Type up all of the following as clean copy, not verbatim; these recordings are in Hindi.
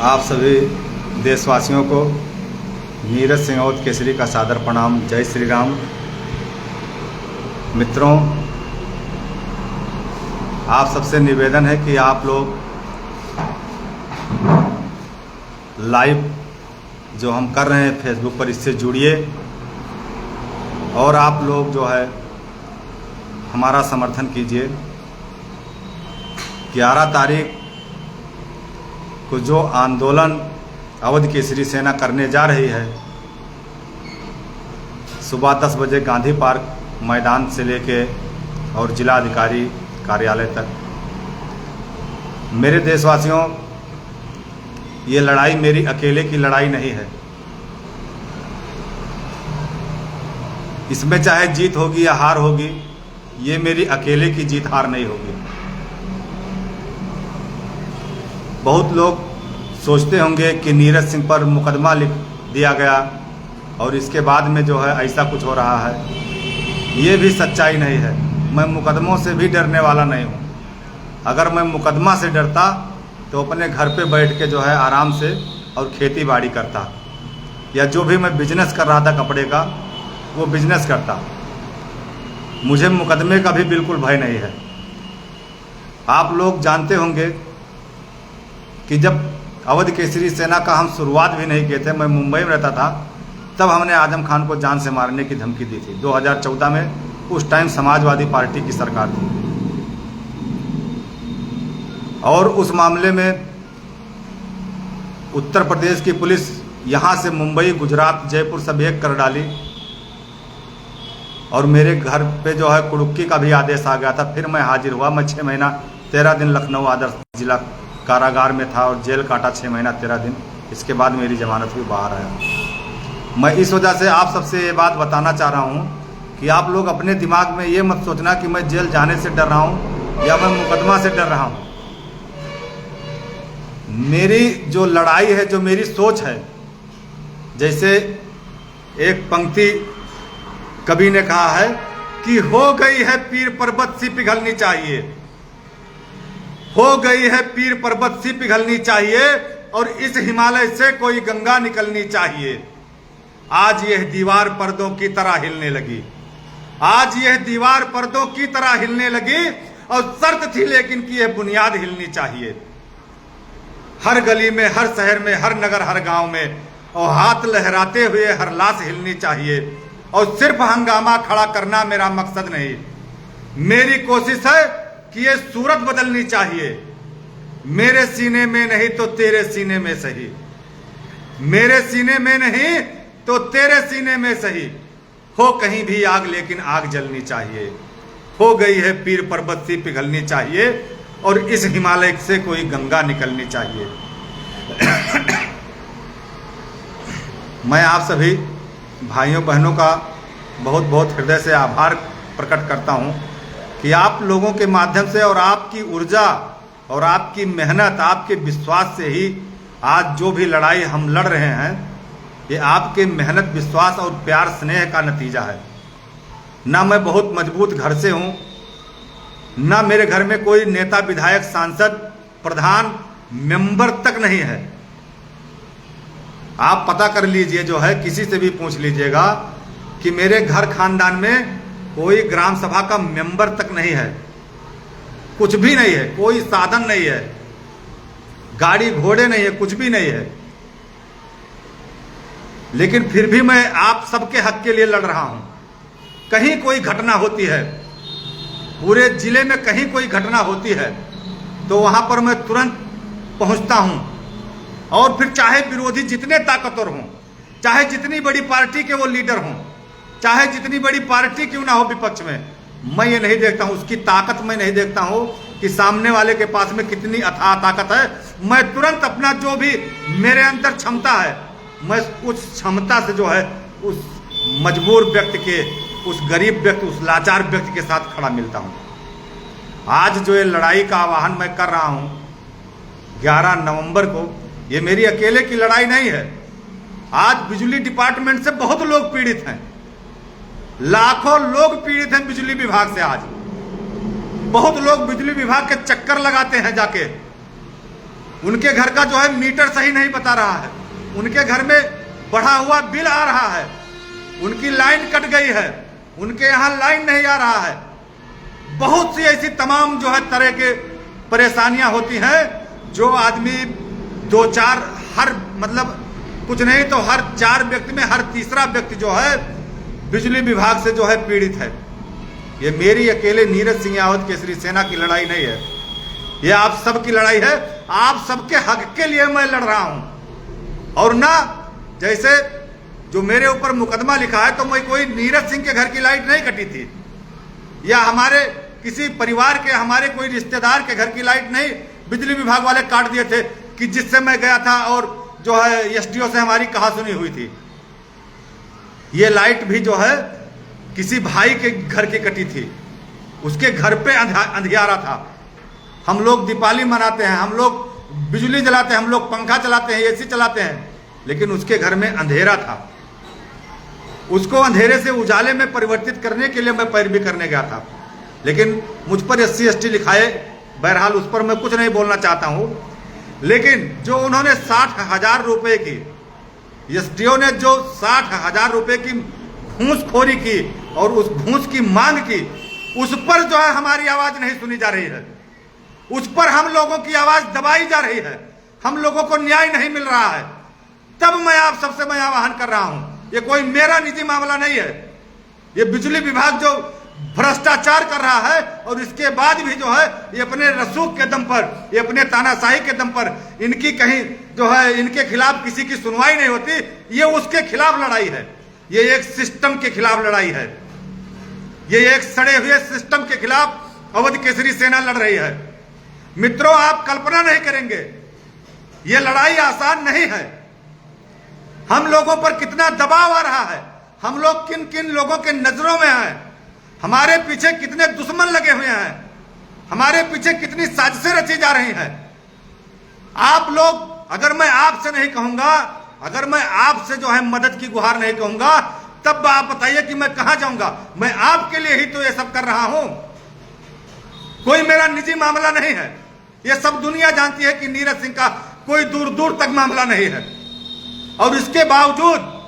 आप सभी देशवासियों को नीरज सिंह केसरी का सादर प्रणाम। जय श्री राम। मित्रों, आप सबसे निवेदन है कि आप लोग लाइव जो हम कर रहे हैं फेसबुक पर, इससे जुड़िए और आप लोग जो है हमारा समर्थन कीजिए। 11 तारीख को जो आंदोलन अवध केसरी सेना करने जा रही है, सुबह 10 बजे गांधी पार्क मैदान से लेके और जिला अधिकारी कार्यालय तक। मेरे देशवासियों, ये लड़ाई मेरी अकेले की लड़ाई नहीं है। इसमें चाहे जीत होगी या हार होगी, ये मेरी अकेले की जीत हार नहीं होगी। बहुत लोग सोचते होंगे कि नीरज सिंह पर मुकदमा लिख दिया गया और इसके बाद में जो है ऐसा कुछ हो रहा है। ये भी सच्चाई नहीं है। मैं मुकदमों से भी डरने वाला नहीं हूँ। अगर मैं मुकदमा से डरता तो अपने घर पे बैठ के जो है आराम से और खेती बाड़ी करता, या जो भी मैं बिजनेस कर रहा था कपड़े का, वो बिजनेस करता। मुझे मुकदमे का भी बिल्कुल भय नहीं है। आप लोग जानते होंगे कि जब अवध केसरी सेना का हम शुरुआत भी नहीं किए थे, मैं मुंबई में रहता था, तब हमने आजम खान को जान से मारने की धमकी दी थी 2014 में। उस टाइम समाजवादी पार्टी की सरकार थी और उस मामले में उत्तर प्रदेश की पुलिस यहाँ से मुंबई, गुजरात, जयपुर सब एक कर डाली और मेरे घर पे जो है कुड़ुक्की का भी आदेश आ गया था। फिर मैं हाजिर हुआ। मैं 6 महीना 13 दिन लखनऊ आदर्श जिला कारागार में था और जेल काटा 6 महीना 13 दिन। इसके बाद मेरी जमानत हुई, बाहर आया। मैं इस वजह से आप सबसे ये बात बताना चाह रहा हूँ कि आप लोग अपने दिमाग में ये मत सोचना कि मैं जेल जाने से डर रहा हूँ या मैं मुकदमा से डर रहा हूँ। मेरी जो लड़ाई है, जो मेरी सोच है, जैसे एक पंक्ति कवि ने कहा है कि हो गई है पीर पर्वत सी पिघलनी चाहिए, हो गई है पीर पर्वत सी पिघलनी चाहिए और इस हिमालय से कोई गंगा निकलनी चाहिए। आज यह दीवार पर्दों की तरह हिलने लगी, आज यह दीवार पर्दों की तरह हिलने लगी और शर्त थी लेकिन कि यह बुनियाद हिलनी चाहिए। हर गली में, हर शहर में, हर नगर, हर गांव में और हाथ लहराते हुए हर लाश हिलनी चाहिए। और सिर्फ हंगामा खड़ा करना मेरा मकसद नहीं। मेरी कोशिश है कि ये सूरत बदलनी चाहिए। मेरे सीने में नहीं तो तेरे सीने में सही, मेरे सीने में नहीं तो तेरे सीने में सही। हो कहीं भी आग लेकिन आग जलनी चाहिए। हो गई है पीर पर्वत सी पिघलनी चाहिए और इस हिमालय से कोई गंगा निकलनी चाहिए। मैं आप सभी भाइयों बहनों का बहुत बहुत हृदय से आभार प्रकट करता हूं कि आप लोगों के माध्यम से और आपकी ऊर्जा और आपकी मेहनत, आपके विश्वास से ही आज जो भी लड़ाई हम लड़ रहे हैं, ये आपके मेहनत, विश्वास और प्यार स्नेह का नतीजा है। ना मैं बहुत मजबूत घर से हूं, ना मेरे घर में कोई नेता, विधायक, सांसद, प्रधान, मेंबर तक नहीं है। आप पता कर लीजिए, जो है किसी से भी पूछ लीजिएगा कि मेरे घर खानदान में कोई ग्राम सभा का मेंबर तक नहीं है। कुछ भी नहीं है, कोई साधन नहीं है, गाड़ी घोड़े नहीं है, कुछ भी नहीं है। लेकिन फिर भी मैं आप सबके हक के लिए लड़ रहा हूं। कहीं कोई घटना होती है, पूरे जिले में कहीं कोई घटना होती है, तो वहां पर मैं तुरंत पहुंचता हूं। और फिर चाहे विरोधी जितने ताकतवर हों, चाहे जितनी बड़ी पार्टी के वो लीडर हों, चाहे जितनी बड़ी पार्टी क्यों ना हो विपक्ष में, मैं ये नहीं देखता हूं, उसकी ताकत मैं नहीं देखता हूं कि सामने वाले के पास में कितनी अथाह ताकत है। मैं तुरंत अपना जो भी मेरे अंदर क्षमता है, मैं उस क्षमता से जो है उस मजबूर व्यक्ति के, उस गरीब व्यक्ति, उस लाचार व्यक्ति के साथ खड़ा मिलता हूं। आज जो ये लड़ाई का आह्वान मैं कर रहा हूं 11 नवंबर को, ये मेरी अकेले की लड़ाई नहीं है। आज बिजली डिपार्टमेंट से बहुत लोग पीड़ित हैं, लाखों लोग पीड़ित हैं बिजली विभाग से। आज बहुत लोग बिजली विभाग के चक्कर लगाते हैं जाके, उनके घर का जो है मीटर सही नहीं बता रहा है, उनके घर में बढ़ा हुआ बिल आ रहा है, उनकी लाइन कट गई है, उनके यहाँ लाइन नहीं आ रहा है। बहुत सी ऐसी तमाम जो है तरह के परेशानियां होती हैं जो आदमी दो चार हर मतलब कुछ नहीं तो हर 4 व्यक्ति में हर तीसरा व्यक्ति जो है बिजली विभाग से जो है पीड़ित है। ये मेरी अकेले नीरज सिंह यादव केसरी सेना की लड़ाई नहीं है, ये आप सबकी लड़ाई है। आप सबके हक के लिए मैं लड़ रहा हूं। और ना जैसे जो मेरे ऊपर मुकदमा लिखा है तो मैं कोई नीरज सिंह के घर की लाइट नहीं कटी थी, या हमारे किसी परिवार के हमारे कोई रिश्तेदार के घर की लाइट नहीं बिजली विभाग वाले काट दिए थे कि जिससे मैं गया था और जो है एसडीओ से हमारी कहासुनी हुई थी। ये लाइट भी जो है किसी भाई के घर की कटी थी, उसके घर पे अंधियारा था। हम लोग दीपावली मनाते हैं, हम लोग बिजली जलाते हैं, हम लोग पंखा चलाते हैं, एसी चलाते हैं, लेकिन उसके घर में अंधेरा था। उसको अंधेरे से उजाले में परिवर्तित करने के लिए मैं पैरवी करने गया था, लेकिन मुझ पर SC ST लिखाए। बहरहाल उस पर मैं कुछ नहीं बोलना चाहता हूं, लेकिन जो उन्होंने 60,000 रुपए की एसडीओ ने जो 60,000 रुपए की घूसखोरी की और उस घूस की मांग की, उस पर जो है हमारी आवाज नहीं सुनी जा रही है, उस पर हम लोगों की आवाज दबाई जा रही है, हम लोगों को न्याय नहीं मिल रहा है। तब मैं आप सबसे मैं आह्वान कर रहा हूं, ये कोई मेरा निजी मामला नहीं है, ये बिजली विभाग जो भ्रष्टाचार कर रहा है और इसके बाद भी जो है ये अपने रसूख के दम पर, ये अपने तानाशाही के दम पर इनकी कहीं जो है इनके खिलाफ किसी की सुनवाई नहीं होती, ये उसके खिलाफ लड़ाई है, ये एक सिस्टम के खिलाफ लड़ाई है, ये एक सड़े हुए सिस्टम के खिलाफ अवध केसरी सेना लड़ रही है। मित्रों, आप कल्पना नहीं करेंगे, ये लड़ाई आसान नहीं है। हम लोगों पर कितना दबाव आ रहा है, हम लोग किन किन लोगों के नजरों में हैं, हमारे पीछे कितने दुश्मन लगे हुए हैं, हमारे पीछे कितनी साजिशें रची जा रही हैं। आप लोग, अगर मैं आपसे नहीं कहूंगा, अगर मैं आपसे जो है मदद की गुहार नहीं कहूंगा, तब आप बताइए कि मैं कहां जाऊंगा। मैं आपके लिए ही तो ये सब कर रहा हूं, कोई मेरा निजी मामला नहीं है। ये सब दुनिया जानती है कि नीरज सिंह का कोई दूर दूर तक मामला नहीं है, और इसके बावजूद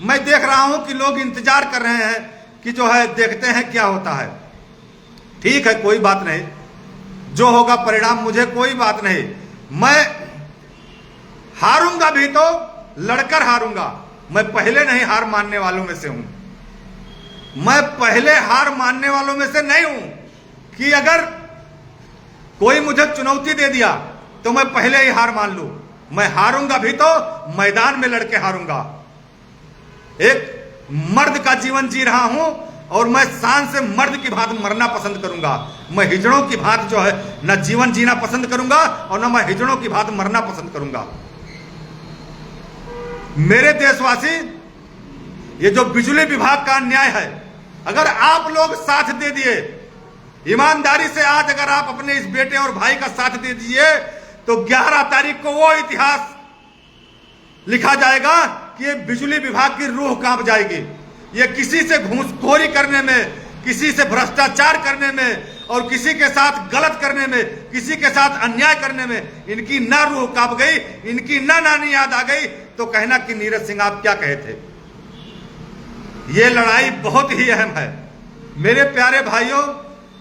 मैं देख रहा हूं कि लोग इंतजार कर रहे हैं कि जो है देखते हैं क्या होता है। ठीक है, कोई बात नहीं, जो होगा परिणाम, मुझे कोई बात नहीं। मैं हारूंगा भी तो लड़कर हारूंगा, मैं पहले नहीं हार मानने वालों में से हूं, मैं पहले हार मानने वालों में से नहीं हूं कि अगर कोई मुझे चुनौती दे दिया तो मैं पहले ही हार मान लूं। मैं हारूंगा भी तो मैदान में लड़के हारूंगा। एक मर्द का जीवन जी रहा हूं और मैं शान से मर्द की भांति मरना पसंद करूंगा। मैं हिजड़ों की भांति जो है न जीवन जीना पसंद करूंगा और न मैं हिजड़ों की भांति मरना पसंद करूंगा। मेरे देशवासी, ये जो बिजली विभाग का अन्याय है, अगर आप लोग साथ दे दिए, ईमानदारी से आज अगर आप अपने इस बेटे और भाई का साथ दे दीजिए, तो 11 तारीख को वो इतिहास लिखा जाएगा कि ये बिजली विभाग की रूह कांप जाएगी। ये किसी से घूसखोरी करने में, किसी से भ्रष्टाचार करने में और किसी के साथ गलत करने में, किसी के साथ अन्याय करने में इनकी ना रूह कांप गई, इनकी ना नानी याद आ गई, तो कहना कि नीरज सिंह आप क्या कहे थे। ये लड़ाई बहुत ही अहम है मेरे प्यारे भाइयों,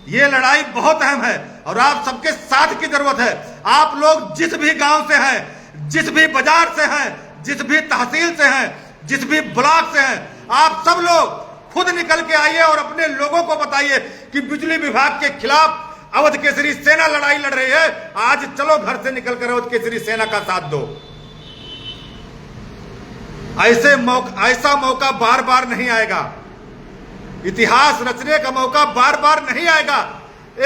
ये लड़ाई बहुत अहम है और आप सबके साथ की जरूरत है। आप लोग जिस भी गांव से हैं, जिस भी बाजार से हैं, जिस भी तहसील से हैं, जिस भी ब्लॉक से हैं, आप सब लोग खुद निकल के आइए और अपने लोगों को बताइए कि बिजली विभाग के खिलाफ अवध केसरी सेना लड़ाई लड़ रही है। आज चलो घर से निकलकर अवध केसरी सेना का साथ दो। ऐसा मौका बार बार नहीं आएगा, इतिहास रचने का मौका बार बार नहीं आएगा।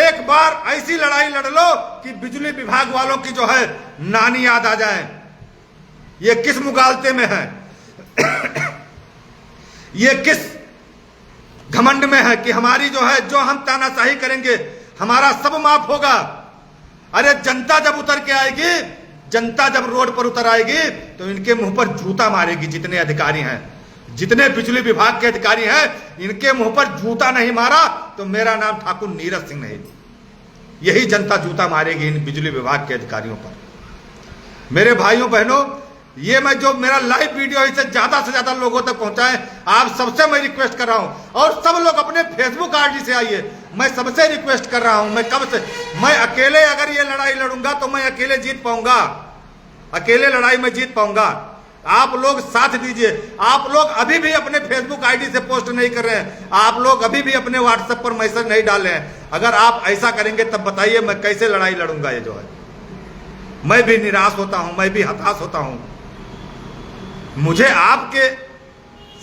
एक बार ऐसी लड़ाई लड़ लो कि बिजली विभाग वालों की जो है नानी याद आ जाए। ये किस मुगालते में है, ये किस घमंड में है कि हमारी जो है, जो हम तानाशाही करेंगे हमारा सब माफ होगा। अरे जनता जब उतर के आएगी, जनता जब रोड पर उतर आएगी तो इनके मुंह पर जूता मारेगी। जितने अधिकारी हैं, जितने बिजली विभाग के अधिकारी हैं, इनके मुंह पर जूता नहीं मारा तो मेरा नाम ठाकुर नीरज सिंह नहीं। यही जनता जूता मारेगी इन बिजली विभाग के अधिकारियों पर। मेरे भाइयों बहनों, ये मैं जो मेरा लाइव वीडियो है इसे ज्यादा से ज्यादा लोगों तक पहुंचाएं, आप सबसे मैं रिक्वेस्ट कर रहा हूं। और सब लोग अपने फेसबुक आईडी से आइए, मैं सबसे रिक्वेस्ट कर रहा हूं। मैं कब से, मैं अकेले अगर ये लड़ाई लड़ूंगा तो मैं अकेले जीत पाऊंगा, अकेले लड़ाई में जीत पाऊंगा। आप लोग साथ दीजिए। आप लोग अभी भी अपने फेसबुक आईडी से पोस्ट नहीं कर रहे हैं, आप लोग अभी भी अपने व्हाट्सएप पर मैसेज नहीं डाल रहे हैं। अगर आप ऐसा करेंगे तब बताइए मैं कैसे लड़ाई लड़ूंगा। ये जो है, मैं भी निराश होता हूं, मैं भी हताश होता हूं। मुझे आपके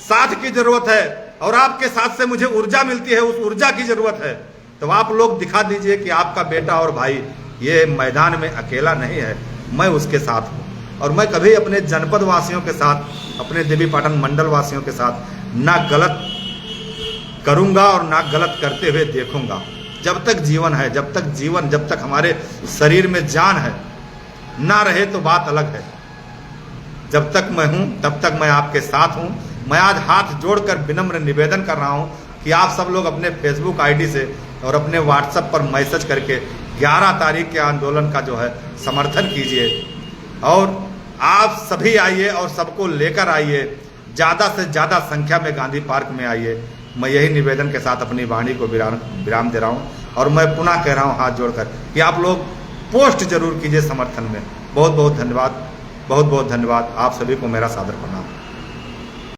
साथ की जरूरत है और आपके साथ से मुझे ऊर्जा मिलती है, उस ऊर्जा की जरूरत है। तो आप लोग दिखा दीजिए कि आपका बेटा और भाई ये मैदान में अकेला नहीं है, मैं उसके साथ हूं। और मैं कभी अपने जनपद वासियों के साथ, अपने देवीपाटन मंडल वासियों के साथ ना गलत करूंगा और ना गलत करते हुए देखूंगा। जब तक जीवन है, जब तक जीवन, जब तक हमारे शरीर में जान है, ना रहे तो बात अलग है। जब तक मैं हूं तब तक मैं आपके साथ हूं। मैं आज हाथ जोड़कर विनम्र निवेदन कर रहा हूं कि आप सब लोग अपने फेसबुक आईडी से और अपने व्हाट्सएप पर मैसेज करके 11 तारीख के आंदोलन का जो है समर्थन कीजिए। और आप सभी आइए और सबको लेकर आइए, ज़्यादा से ज़्यादा संख्या में गांधी पार्क में आइए। मैं यही निवेदन के साथ अपनी वाणी को विराम दे रहा हूँ। और मैं पुनः कह रहा हूँ हाथ जोड़कर कि आप लोग पोस्ट जरूर कीजिए समर्थन में। बहुत बहुत धन्यवाद, बहुत बहुत धन्यवाद। आप सभी को मेरा सादर प्रणाम।